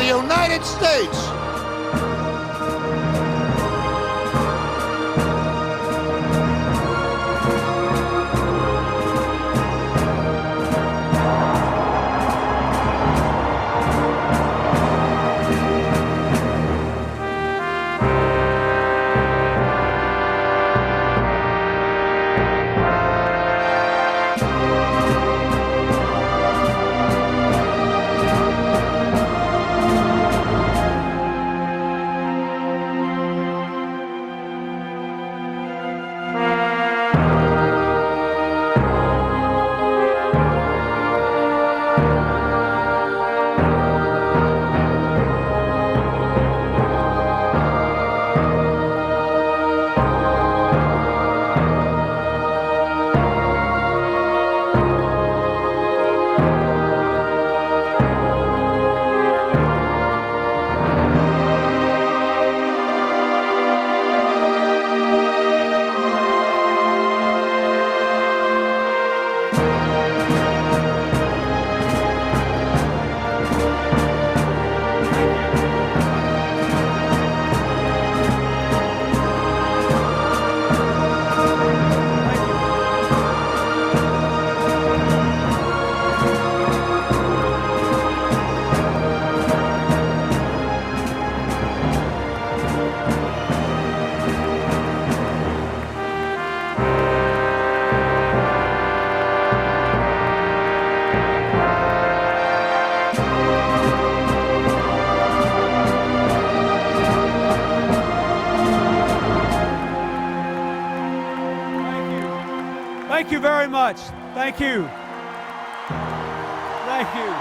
the United States. Thank you very much. Thank you. Thank you.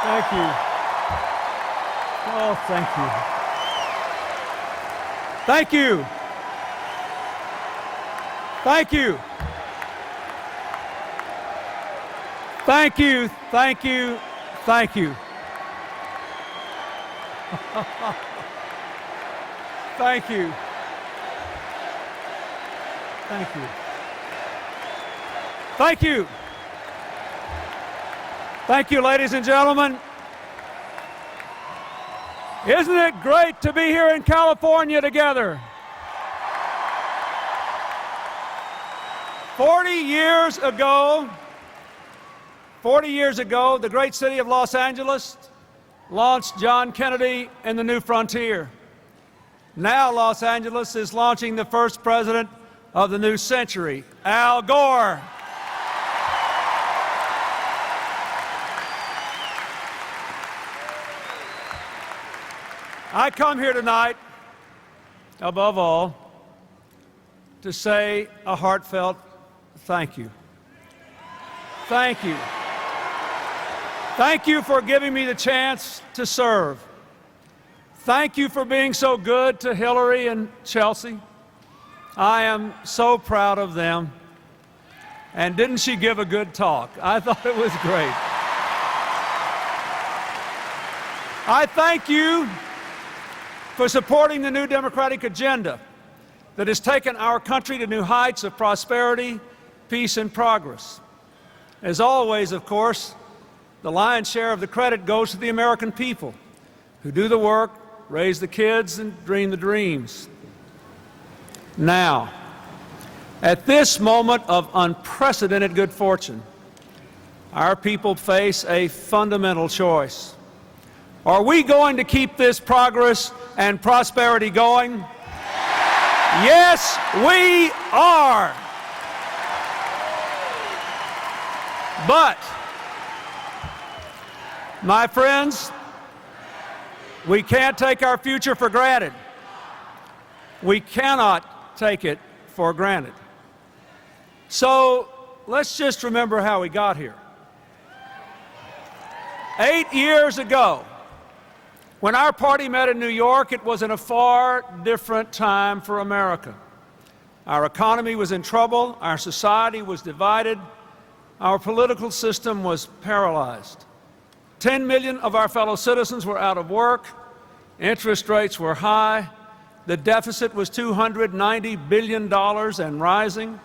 Thank you. Oh, thank you. Thank you. Thank you. Thank you. Thank you. Thank you. Thank you. Thank you. Thank you. Thank you, ladies and gentlemen. Isn't it great to be here in California together? 40 years ago, the great city of Los Angeles launched John Kennedy and the New Frontier. Now Los Angeles is launching the first president of the new century, Al Gore. I come here tonight, above all, to say a heartfelt thank you. Thank you. Thank you for giving me the chance to serve. Thank you for being so good to Hillary and Chelsea. I am so proud of them. And didn't she give a good talk? I thought it was great. I thank you for supporting the new Democratic agenda that has taken our country to new heights of prosperity, peace, and progress. As always, of course, the lion's share of the credit goes to the American people who do the work, raise the kids, and dream the dreams. Now, at this moment of unprecedented good fortune, our people face a fundamental choice. Are we going to keep this progress and prosperity going? Yes, we are. But, my friends, we can't take our future for granted. We cannot take it for granted. So let's just remember how we got here. 8 years ago, when our party met in New York, it was in a far different time for America. Our economy was in trouble, our society was divided, our political system was paralyzed. 10 million of our fellow citizens were out of work, interest rates were high, the deficit was $290 billion and rising.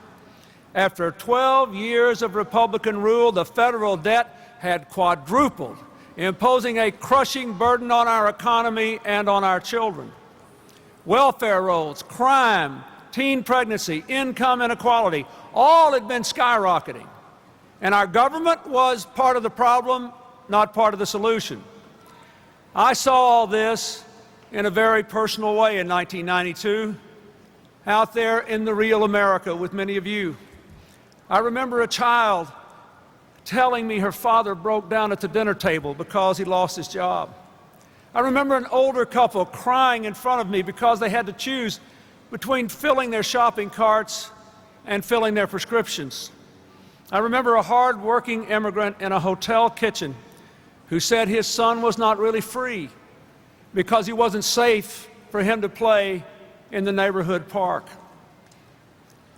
After 12 years of Republican rule, the federal debt had quadrupled imposing a crushing burden on our economy and on our children. Welfare rolls, crime, teen pregnancy, income inequality, all had been skyrocketing. And our government was part of the problem, not part of the solution. I saw all this in a very personal way in 1992, out there in the real America with many of you. I remember a child telling me her father broke down at the dinner table because he lost his job. I remember an older couple crying in front of me because they had to choose between filling their shopping carts and filling their prescriptions. I remember a hard-working immigrant in a hotel kitchen who said his son was not really free because he wasn't safe for him to play in the neighborhood park.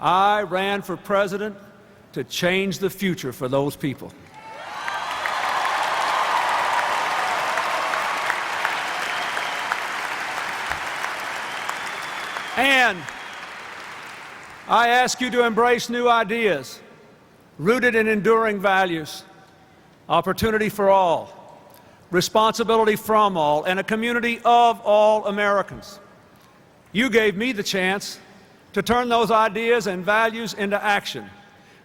I ran for president to change the future for those people. And I ask you to embrace new ideas, rooted in enduring values, opportunity for all, responsibility from all, and a community of all Americans. You gave me the chance to turn those ideas and values into action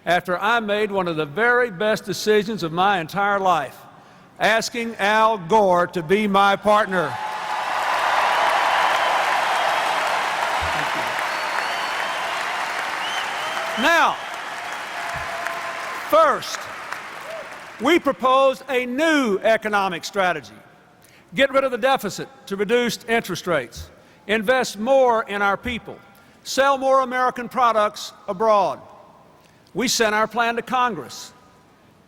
after I made one of the very best decisions of my entire life, asking Al Gore to be my partner. Now, first, we proposed a new economic strategy. Get rid of the deficit to reduce interest rates, invest more in our people, sell more American products abroad. We sent our plan to Congress.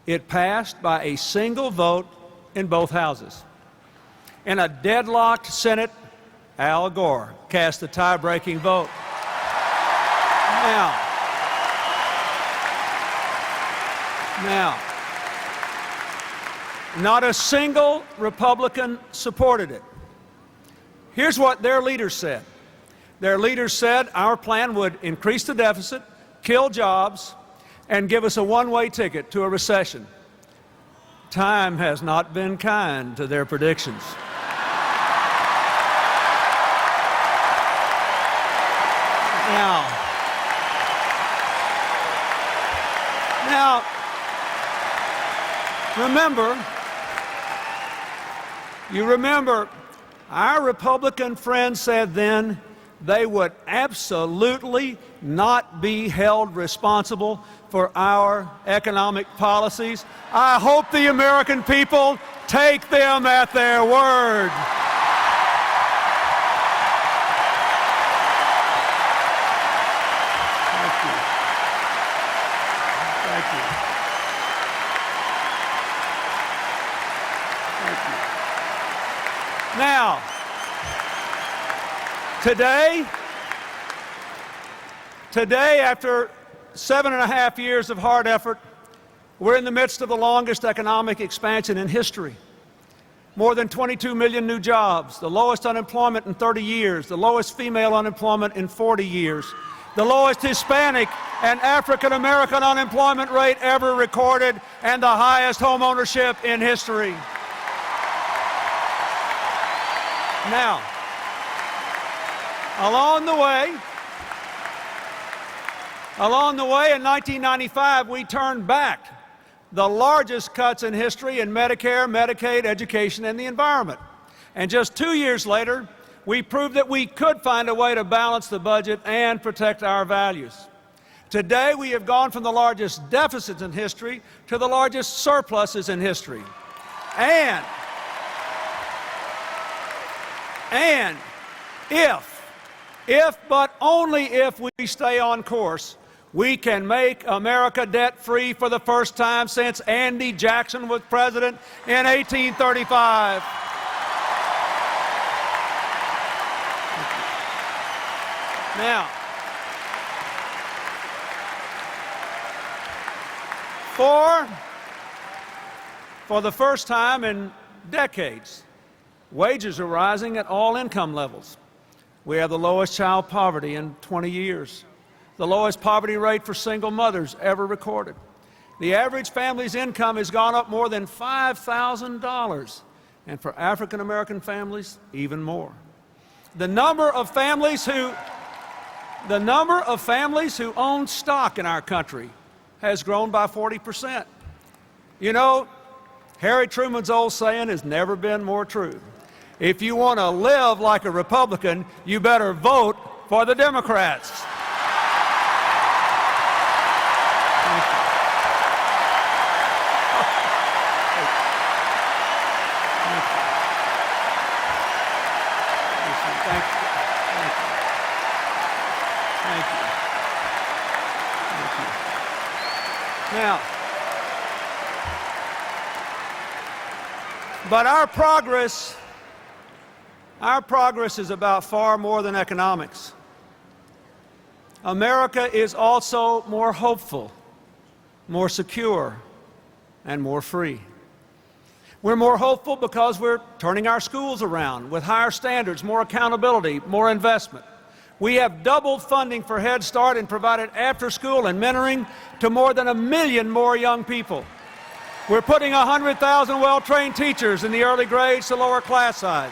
It passed by a single vote in both houses. In a deadlocked Senate, Al Gore cast the tie-breaking vote. Now, not a single Republican supported it. Here's what their leaders said. Their leaders said our plan would increase the deficit, kill jobs, and give us a one-way ticket to a recession. Time has not been kind to their predictions. Now, you remember, our Republican friends said then they would absolutely not be held responsible for our economic policies. I hope the American people take them at their word. Thank you. Now, today, after 7.5 years of hard effort, we're in the midst of the longest economic expansion in history. More than 22 million new jobs, the lowest unemployment in 30 years, the lowest female unemployment in 40 years, the lowest Hispanic and African American unemployment rate ever recorded, and the highest home ownership in history. Now, along the way, in 1995, we turned back the largest cuts in history in Medicare, Medicaid, education, and the environment. And just 2 years later, we proved that we could find a way to balance the budget and protect our values. Today, we have gone from the largest deficits in history to the largest surpluses in history. And if, but only if, we stay on course, we can make America debt-free for the first time since Andy Jackson was president in 1835. Now, for the first time in decades, wages are rising at all income levels. We have the lowest child poverty in 20 years, the lowest poverty rate for single mothers ever recorded. The average family's income has gone up more than $5,000, and for African American families, even more. The number of families who own stock in our country has grown by 40%. You know, Harry Truman's old saying has never been more true. If you want to live like a Republican, you better vote for the Democrats. Now, but our progress is about far more than economics. America is also more hopeful, more secure, and more free. We're more hopeful because we're turning our schools around with higher standards, more accountability, more investment. We have doubled funding for Head Start and provided after-school and mentoring to more than 1 million more young people. We're putting 100,000 well-trained teachers in the early grades to lower class size.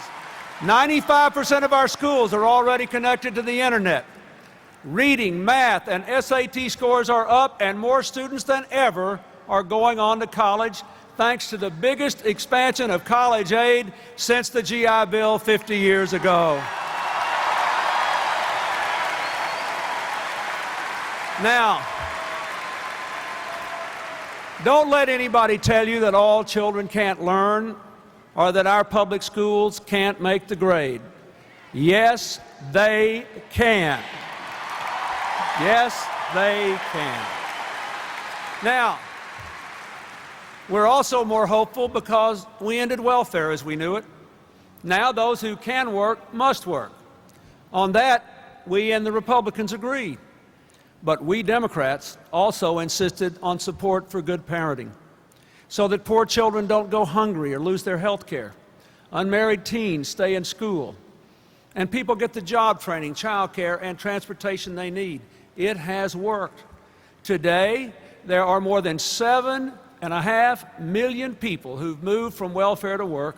95% of our schools are already connected to the internet. Reading, math, and SAT scores are up, and more students than ever are going on to college, thanks to the biggest expansion of college aid since the GI Bill 50 years ago. Now, don't let anybody tell you that all children can't learn or that our public schools can't make the grade. Yes, they can. Yes, they can. Now, we're also more hopeful because we ended welfare as we knew it. Now those who can work must work. On that, we and the Republicans agreed. But we Democrats also insisted on support for good parenting so that poor children don't go hungry or lose their health care. Unmarried teens stay in school, and people get the job training, child care, and transportation they need. It has worked. Today, there are more than 7.5 million people who've moved from welfare to work,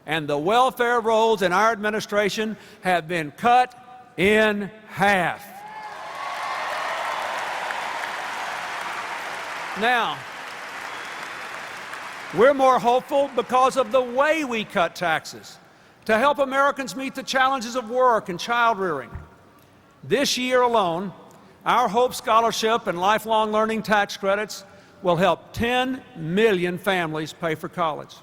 and the welfare rolls in our administration have been cut in half. Now, we're more hopeful because of the way we cut taxes to help Americans meet the challenges of work and child rearing. This year alone, our Hope Scholarship and Lifelong Learning tax credits will help 10 million families pay for college.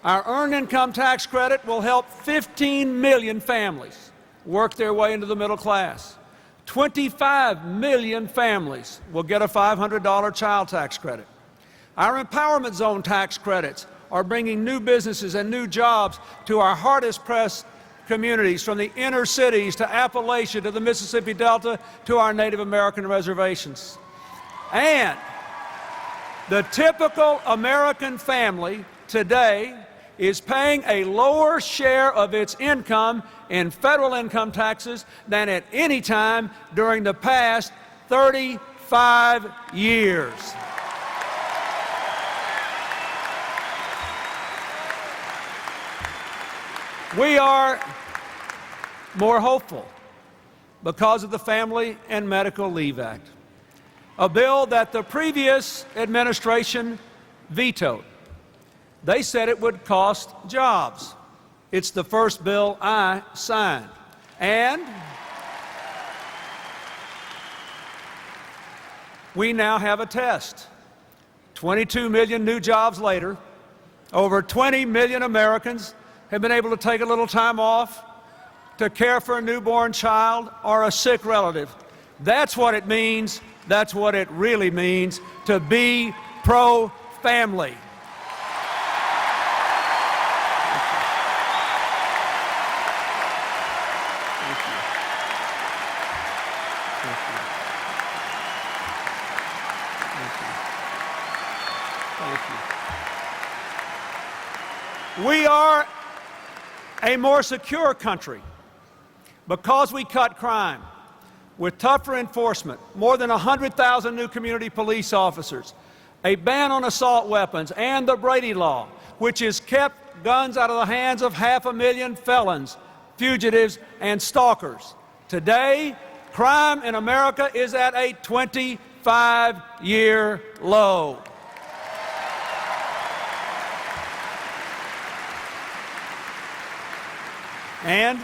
Our Earned Income Tax Credit will help 15 million families work their way into the middle class. 25 million families will get a $500 child tax credit. Our Empowerment Zone tax credits are bringing new businesses and new jobs to our hardest-pressed communities, from the inner cities to Appalachia to the Mississippi Delta to our Native American reservations. And the typical American family today is paying a lower share of its income in federal income taxes than at any time during the past 35 years. We are more hopeful because of the Family and Medical Leave Act, a bill that the previous administration vetoed. They said it would cost jobs. It's the first bill I signed. And we now have a test. 22 million new jobs later, over 20 million Americans have been able to take a little time off to care for a newborn child or a sick relative. That's what it means. That's what it really means to be pro-family. We are a more secure country because we cut crime with tougher enforcement, more than 100,000 new community police officers, a ban on assault weapons, and the Brady Law, which has kept guns out of the hands of 500,000 felons, fugitives, and stalkers. Today, crime in America is at a 25-year low. And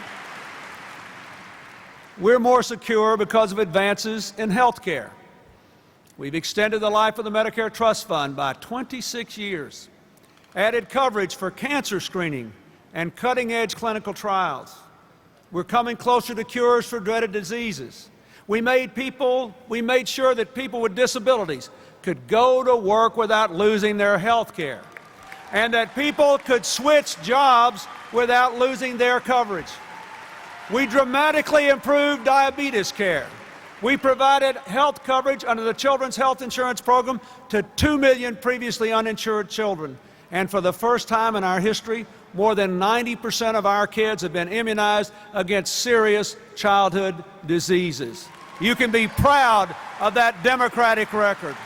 we're more secure because of advances in health care. We've extended the life of the Medicare Trust Fund by 26 years, added coverage for cancer screening and cutting-edge clinical trials. We're coming closer to cures for dreaded diseases. We made sure that people with disabilities could go to work without losing their health care, and that people could switch jobs without losing their coverage. We dramatically improved diabetes care. We provided health coverage under the Children's Health Insurance Program to 2 million previously uninsured children. And for the first time in our history, more than 90% of our kids have been immunized against serious childhood diseases. You can be proud of that Democratic record.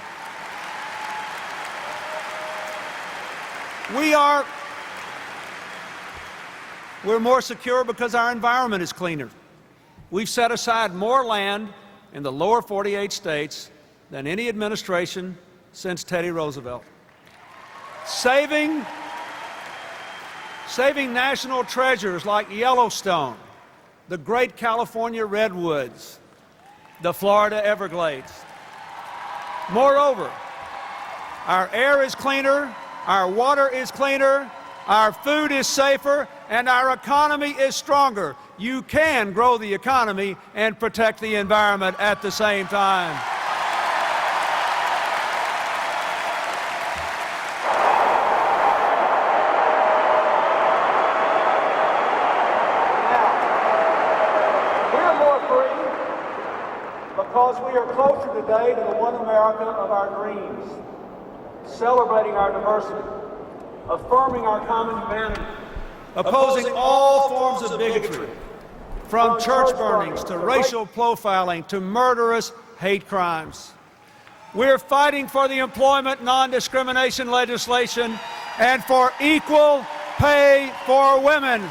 We're more secure because our environment is cleaner. We've set aside more land in the lower 48 states than any administration since Teddy Roosevelt. Saving national treasures like Yellowstone, the Great California Redwoods, the Florida Everglades. Moreover, our air is cleaner, our water is cleaner, our food is safer, and our economy is stronger. You can grow the economy and protect the environment at the same time. We're more free because we are closer today to the one America of our dreams, celebrating our diversity, affirming our common humanity, opposing all forms of bigotry, from church burnings to racial profiling to murderous hate crimes. We're fighting for the employment non-discrimination legislation and for equal pay for women.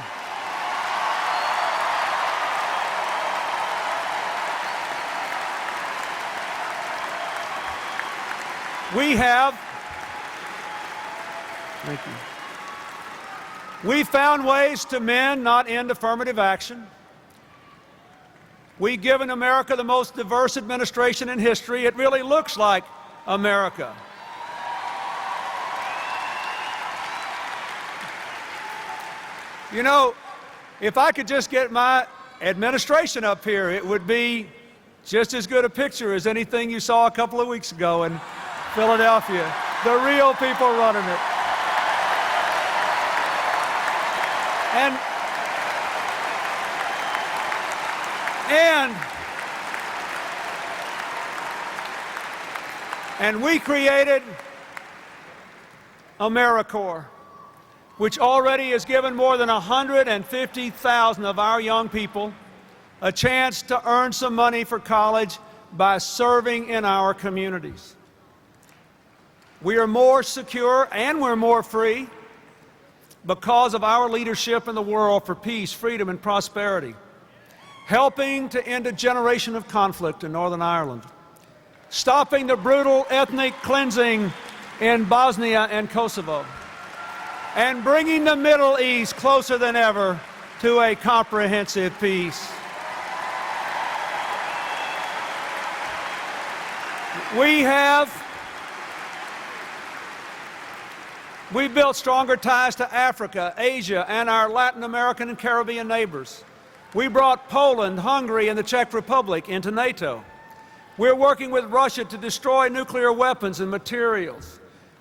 Thank you. We found ways to mend, not end, affirmative action. We've given America the most diverse administration in history. It really looks like America. You know, if I could just get my administration up here, it would be just as good a picture as anything you saw a couple of weeks ago in Philadelphia. The real people running it. And we created AmeriCorps, which already has given more than 150,000 of our young people a chance to earn some money for college by serving in our communities. We are more secure and we're more free because of our leadership in the world for peace, freedom, and prosperity, helping to end a generation of conflict in Northern Ireland, stopping the brutal ethnic cleansing in Bosnia and Kosovo, and bringing the Middle East closer than ever to a comprehensive peace. We built stronger ties to Africa, Asia, and our Latin American and Caribbean neighbors. We brought Poland, Hungary, and the Czech Republic into NATO. We're working with Russia to destroy nuclear weapons and materials.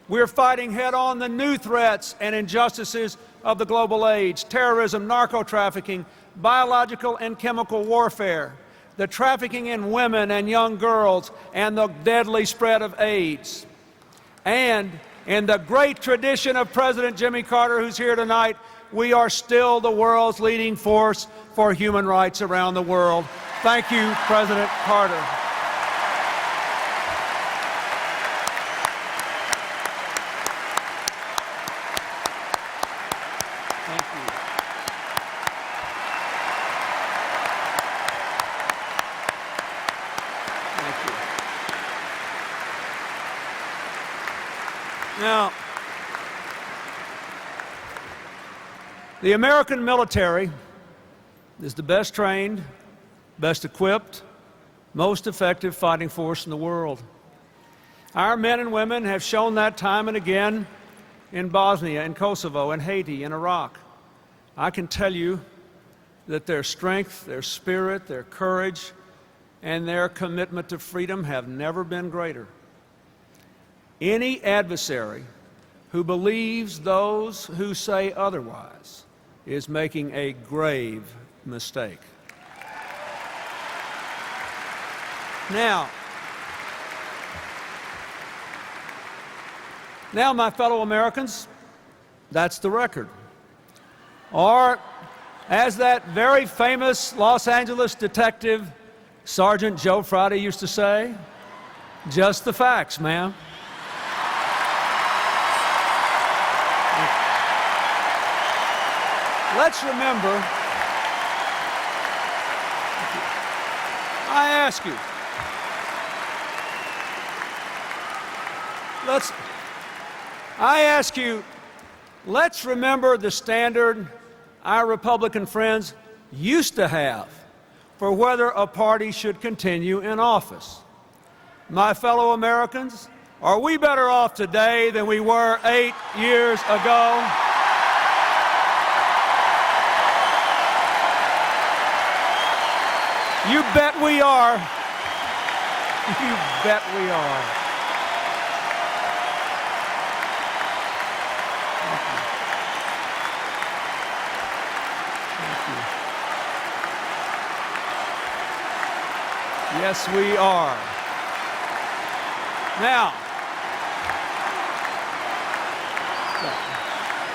We're fighting head-on the new threats and injustices of the global age: terrorism, narco-trafficking, biological and chemical warfare, the trafficking in women and young girls, and the deadly spread of AIDS. And in the great tradition of President Jimmy Carter, who's here tonight, we are still the world's leading force for human rights around the world. Thank you, President Carter. Now, the American military is the best trained, best equipped, most effective fighting force in the world. Our men and women have shown that time and again in Bosnia, in Kosovo, in Haiti, in Iraq. I can tell you that their strength, their spirit, their courage, and their commitment to freedom have never been greater. Any adversary who believes those who say otherwise is making a grave mistake. Now, my fellow Americans, that's the record. Or, as that very famous Los Angeles detective, Sergeant Joe Friday, used to say, just the facts, ma'am. Let's remember, I ask you, let's remember the standard our Republican friends used to have for whether a party should continue in office. My fellow Americans, are we better off today than we were 8 years ago? You bet we are. You bet we are. Thank you. Yes, we are. Now,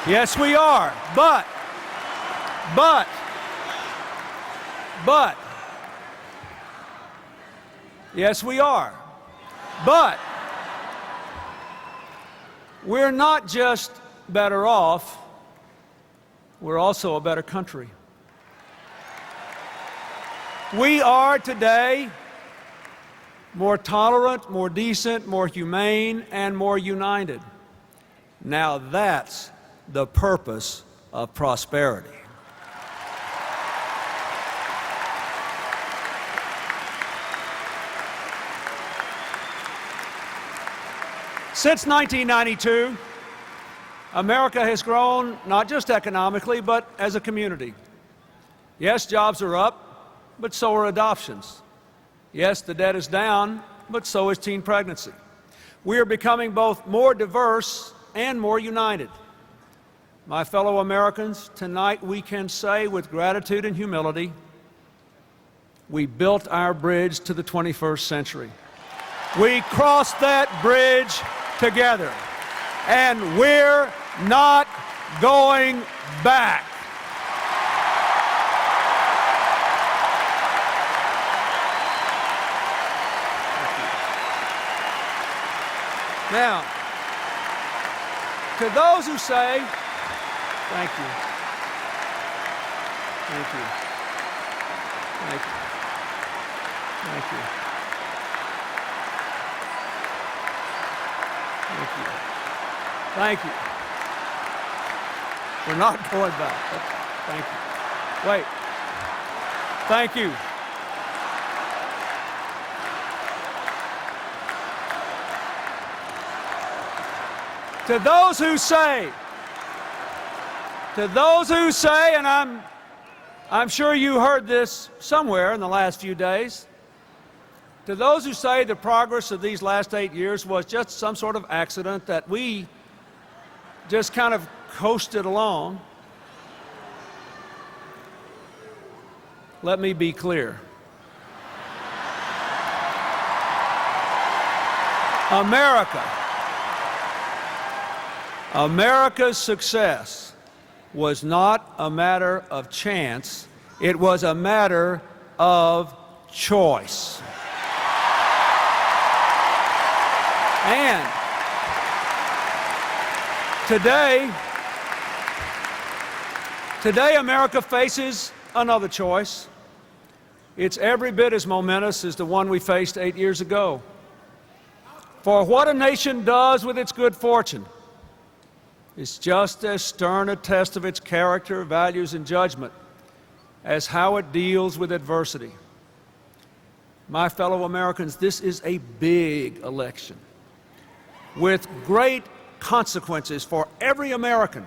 yes, we are. But, yes, we are. But we're not just better off, we're also a better country. We are today more tolerant, more decent, more humane, and more united. Now that's the purpose of prosperity. Since 1992, America has grown not just economically, but as a community. Yes, jobs are up, but so are adoptions. Yes, the debt is down, but so is teen pregnancy. We are becoming both more diverse and more united. My fellow Americans, tonight we can say with gratitude and humility, we built our bridge to the 21st century. We crossed that bridge together, and we're not going back. Now, to those who say, thank you, thank you, thank you, thank you, thank you, thank you. We're not going back. Thank you. Wait. Thank you. To those who say, and I'm sure you heard this somewhere in the last few days, to those who say the progress of these last 8 years was just some sort of accident, that we just kind of coasted along, let me be clear. America's success was not a matter of chance, it was a matter of choice. And today America faces another choice. It's every bit as momentous as the one we faced 8 years ago. For what a nation does with its good fortune is just as stern a test of its character, values, and judgment as how it deals with adversity. My fellow Americans, this is a big election with great consequences for every American,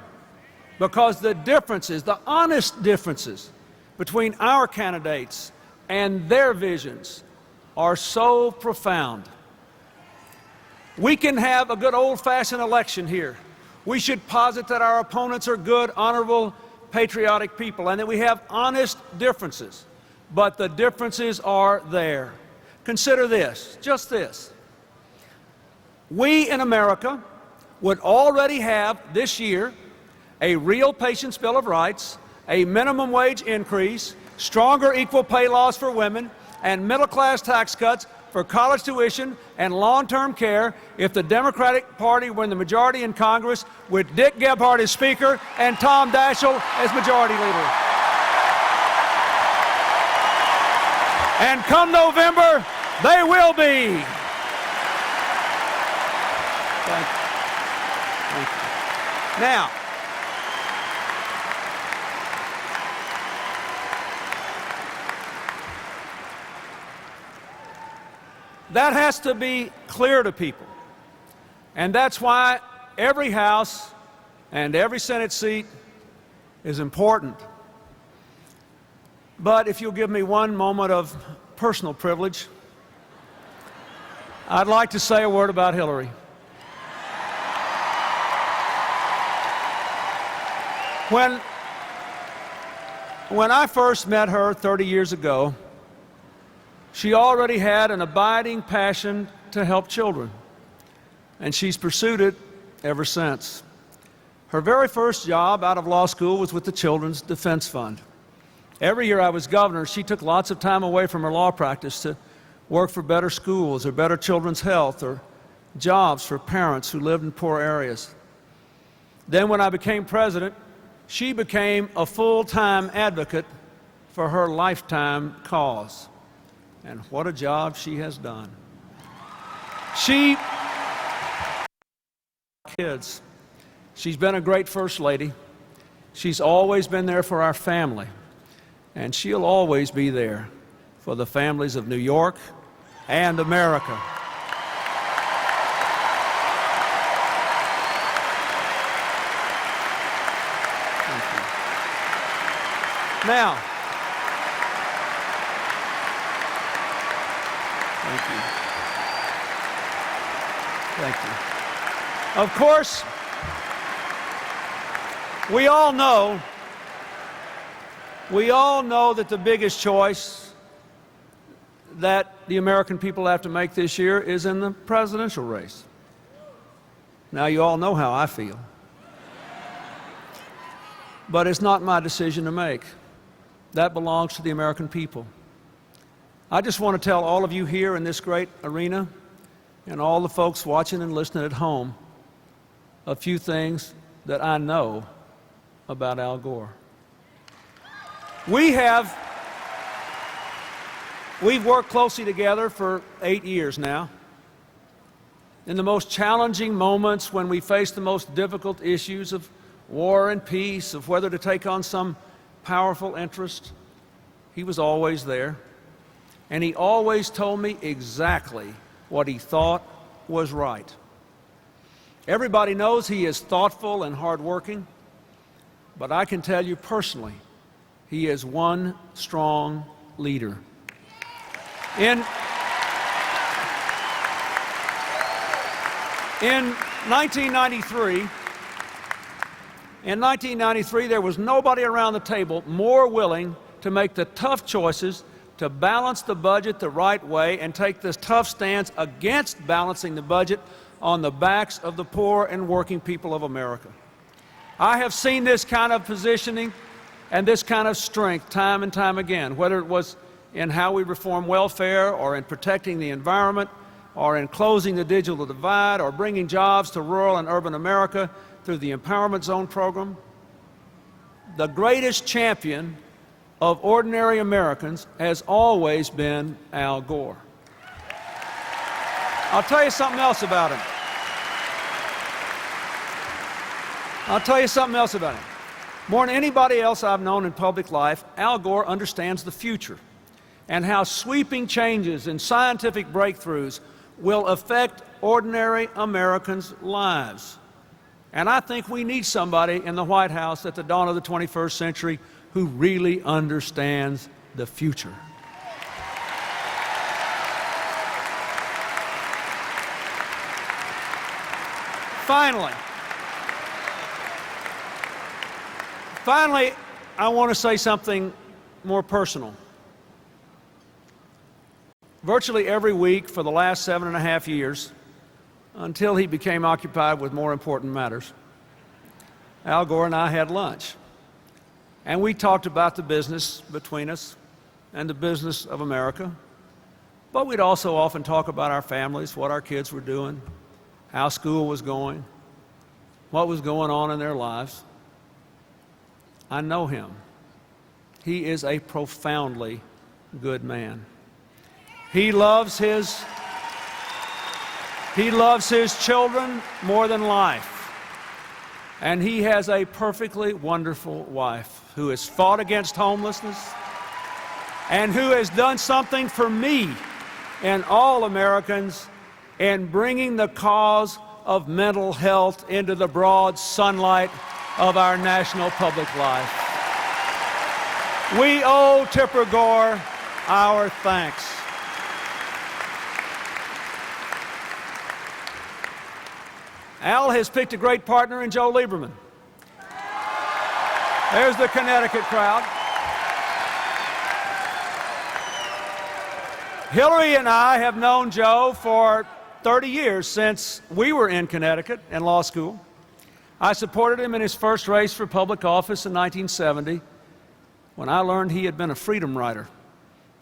because the differences, the honest differences between our candidates and their visions are so profound. We can have a good old-fashioned election here. We should posit that our opponents are good, honorable, patriotic people, and that we have honest differences. But the differences are there. Consider this, just this. We in America would already have this year a real Patients' Bill of Rights, a minimum wage increase, stronger equal pay laws for women, and middle-class tax cuts for college tuition and long-term care if the Democratic Party were in the majority in Congress with Dick Gephardt as Speaker and Tom Daschle as Majority Leader. And come November, they will be. Thank you. Thank you. Now, that has to be clear to people. And that's why every House and every Senate seat is important. But if you'll give me one moment of personal privilege, I'd like to say a word about Hillary. When I first met her 30 years ago, she already had an abiding passion to help children, and she's pursued it ever since. Her very first job out of law school was with the Children's Defense Fund. Every year I was governor, she took lots of time away from her law practice to work for better schools or better children's health or jobs for parents who lived in poor areas. Then when I became president, she became a full-time advocate for her lifetime cause. And what a job she has done. Kids. She's been a great First Lady. She's always been there for our family. And she'll always be there for the families of New York and America. Thank you. Now, thank you. Thank you. Of course, we all know that the biggest choice that the American people have to make this year is in the presidential race. Now, you all know how I feel. But it's not my decision to make. That belongs to the American people. I just want to tell all of you here in this great arena and all the folks watching and listening at home a few things that I know about Al Gore. We've worked closely together for 8 years now. In the most challenging moments, when we face the most difficult issues of war and peace, of whether to take on some powerful interest, he was always there. And he always told me exactly what he thought was right. Everybody knows he is thoughtful and hardworking, but I can tell you personally, he is one strong leader. In 1993, there was nobody around the table more willing to make the tough choices to balance the budget the right way and take this tough stance against balancing the budget on the backs of the poor and working people of America. I have seen this kind of positioning and this kind of strength time and time again, whether it was in how we reform welfare or in protecting the environment or in closing the digital divide or bringing jobs to rural and urban America through the Empowerment Zone program. The greatest champion of ordinary Americans has always been Al Gore. I'll tell you something else about him. More than anybody else I've known in public life, Al Gore understands the future and how sweeping changes and scientific breakthroughs will affect ordinary Americans' lives. And I think we need somebody in the White House at the dawn of the 21st century who really understands the future. Finally, I want to say something more personal. Virtually every week for the last 7.5 years, until he became occupied with more important matters, Al Gore and I had lunch. And we talked about the business between us and the business of America. But we'd also often talk about our families, what our kids were doing, how school was going, what was going on in their lives. I know him. He is a profoundly good man. He loves his children more than life. And he has a perfectly wonderful wife who has fought against homelessness and who has done something for me and all Americans in bringing the cause of mental health into the broad sunlight of our national public life. We owe Tipper Gore our thanks. Al has picked a great partner in Joe Lieberman. There's the Connecticut crowd. Hillary and I have known Joe for 30 years, since we were in Connecticut in law school. I supported him in his first race for public office in 1970 when I learned he had been a freedom rider,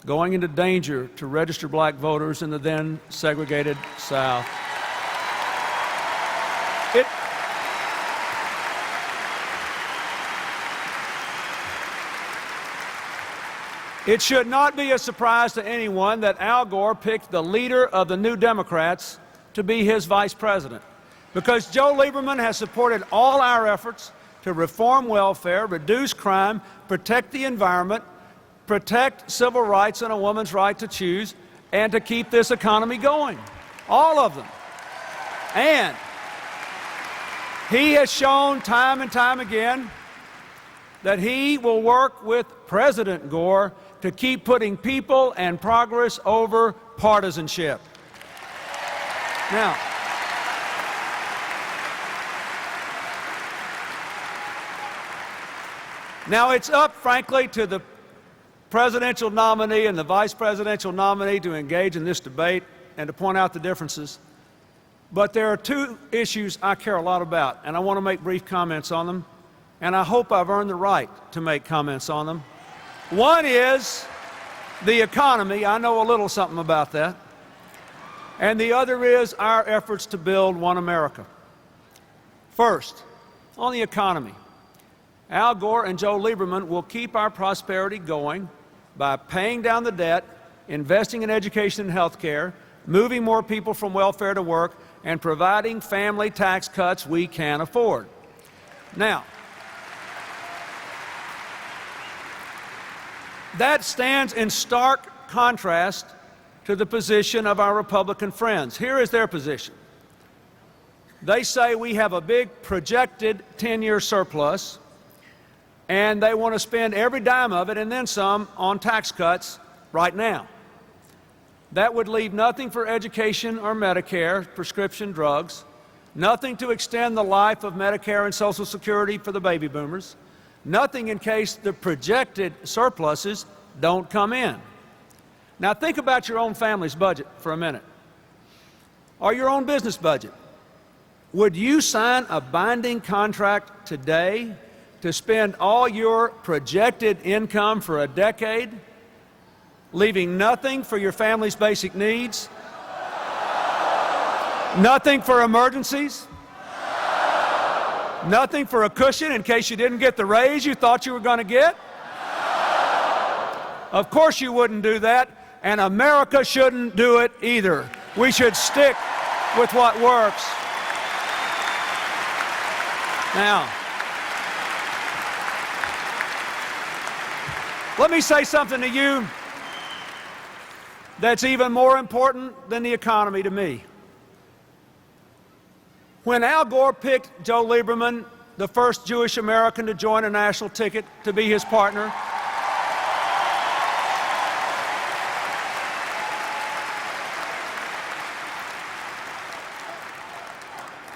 going into danger to register black voters in the then segregated South. It should not be a surprise to anyone that Al Gore picked the leader of the New Democrats to be his vice president, because Joe Lieberman has supported all our efforts to reform welfare, reduce crime, protect the environment, protect civil rights and a woman's right to choose, and to keep this economy going. All of them. And he has shown time and time again that he will work with President Gore to keep putting people and progress over partisanship. Now it's up, frankly, to the presidential nominee and the vice presidential nominee to engage in this debate and to point out the differences. But there are two issues I care a lot about, and I want to make brief comments on them, and I hope I've earned the right to make comments on them. One is the economy. I know a little something about that. And the other is our efforts to build one America. First, on the economy, Al Gore and Joe Lieberman will keep our prosperity going by paying down the debt, investing in education and health care, moving more people from welfare to work, and providing family tax cuts we can afford. Now, that stands in stark contrast to the position of our Republican friends. Here is their position. They say we have a big projected 10-year surplus, and they want to spend every dime of it and then some on tax cuts right now. That would leave nothing for education or Medicare, prescription drugs, nothing to extend the life of Medicare and Social Security for the baby boomers, nothing in case the projected surpluses don't come in. Now think about your own family's budget for a minute, or your own business budget. Would you sign a binding contract today to spend all your projected income for a decade, leaving nothing for your family's basic needs, nothing for emergencies, nothing for a cushion in case you didn't get the raise you thought you were going to get? Of course you wouldn't do that, and America shouldn't do it either. We should stick with what works. Now, let me say something to you that's even more important than the economy to me. When Al Gore picked Joe Lieberman, the first Jewish American to join a national ticket, to be his partner,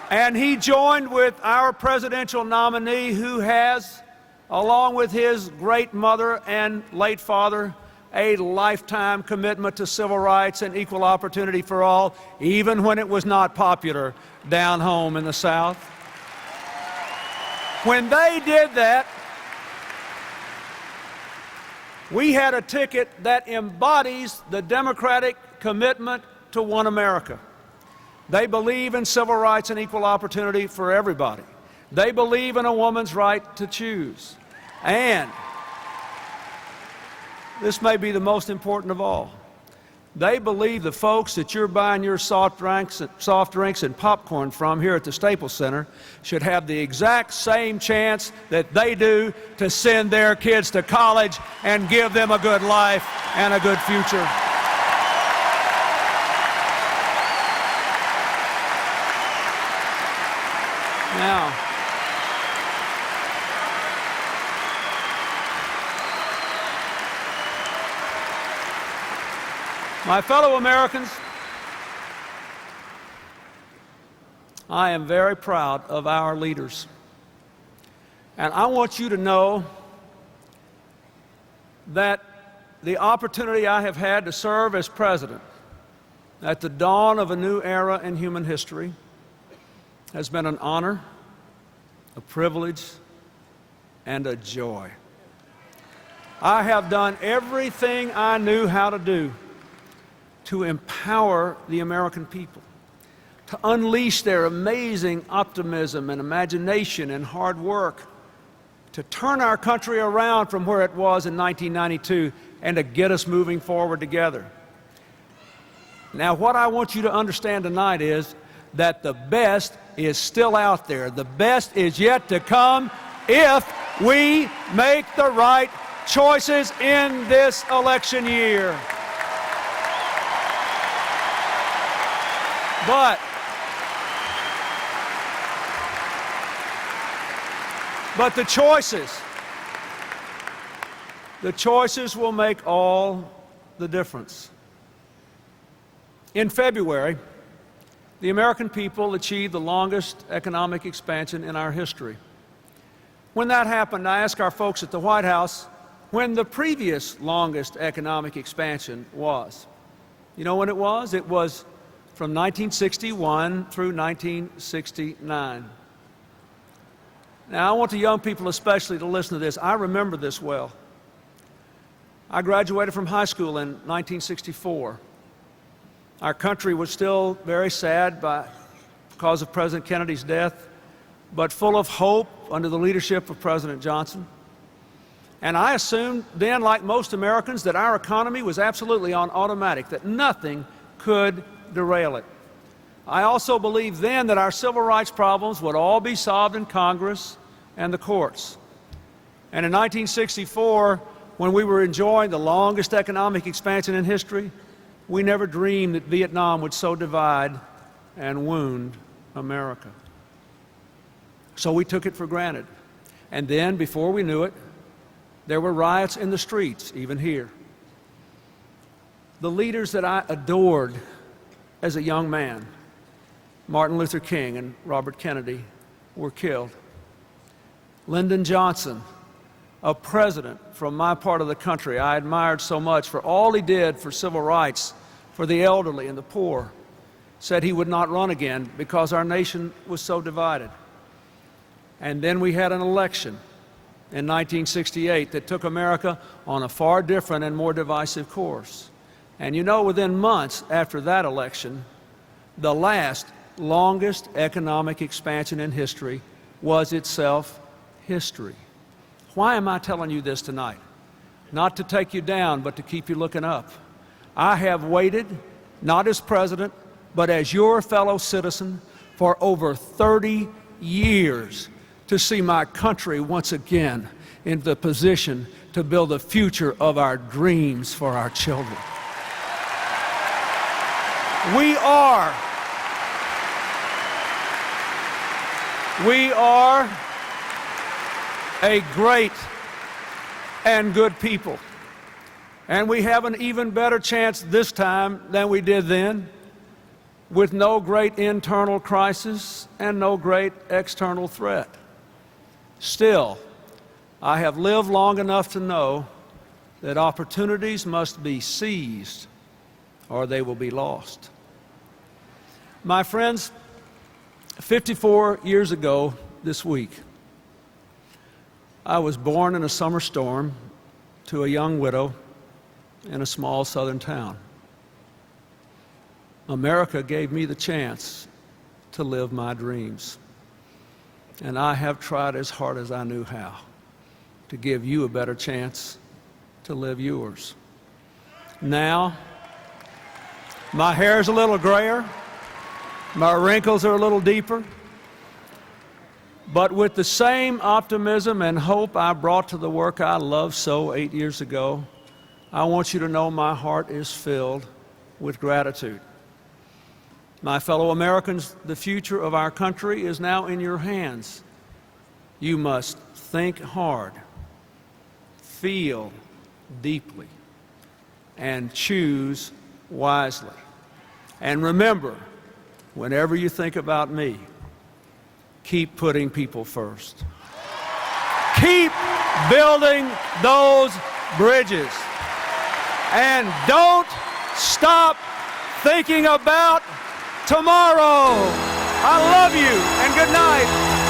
and he joined with our presidential nominee, who has, along with his great mother and late father, a lifetime commitment to civil rights and equal opportunity for all, even when it was not popular down home in the South. When they did that, we had a ticket that embodies the Democratic commitment to one America. They believe in civil rights and equal opportunity for everybody. They believe in a woman's right to choose. And this may be the most important of all. They believe the folks that you're buying your soft drinks and popcorn from here at the Staples Center should have the exact same chance that they do to send their kids to college and give them a good life and a good future. Now, my fellow Americans, I am very proud of our leaders. And I want you to know that the opportunity I have had to serve as president at the dawn of a new era in human history has been an honor, a privilege, and a joy. I have done everything I knew how to do to empower the American people, to unleash their amazing optimism and imagination and hard work, to turn our country around from where it was in 1992 and to get us moving forward together. Now, what I want you to understand tonight is that the best is still out there. The best is yet to come if we make the right choices in this election year. But the choices will make all the difference. In February, the American people achieved the longest economic expansion in our history. When that happened, I asked our folks at the White House when the previous longest economic expansion was. You know when it was? It was from 1961 through 1969. Now, I want the young people especially to listen to this. I remember this well. I graduated from high school in 1964. Our country was still very sad because of President Kennedy's death, but full of hope under the leadership of President Johnson. And I assumed then, like most Americans, that our economy was absolutely on automatic, that nothing could derail it. I also believed then that our civil rights problems would all be solved in Congress and the courts. And in 1964, when we were enjoying the longest economic expansion in history, we never dreamed that Vietnam would so divide and wound America. So we took it for granted. And then, before we knew it, there were riots in the streets, even here. The leaders that I adored as a young man, Martin Luther King and Robert Kennedy, were killed. Lyndon Johnson, a president from my part of the country I admired so much for all he did for civil rights, for the elderly and the poor, said he would not run again because our nation was so divided. And then we had an election in 1968 that took America on a far different and more divisive course. And you know, within months after that election, the last longest economic expansion in history was itself history. Why am I telling you this tonight? Not to take you down, but to keep you looking up. I have waited, not as president, but as your fellow citizen for over 30 years to see my country once again in the position to build the future of our dreams for our children. We are a great and good people, and we have an even better chance this time than we did then, with no great internal crisis and no great external threat. Still, I have lived long enough to know that opportunities must be seized or they will be lost. My friends, 54 years ago this week, I was born in a summer storm to a young widow in a small southern town. America gave me the chance to live my dreams, and I have tried as hard as I knew how to give you a better chance to live yours. Now, my hair's a little grayer, my wrinkles are a little deeper, but with the same optimism and hope I brought to the work I loved so 8 years ago, I want you to know my heart is filled with gratitude. My fellow Americans, the future of our country is now in your hands. You must think hard, feel deeply, and choose wisely. And remember, whenever you think about me, keep putting people first. Keep building those bridges. And don't stop thinking about tomorrow. I love you, and good night.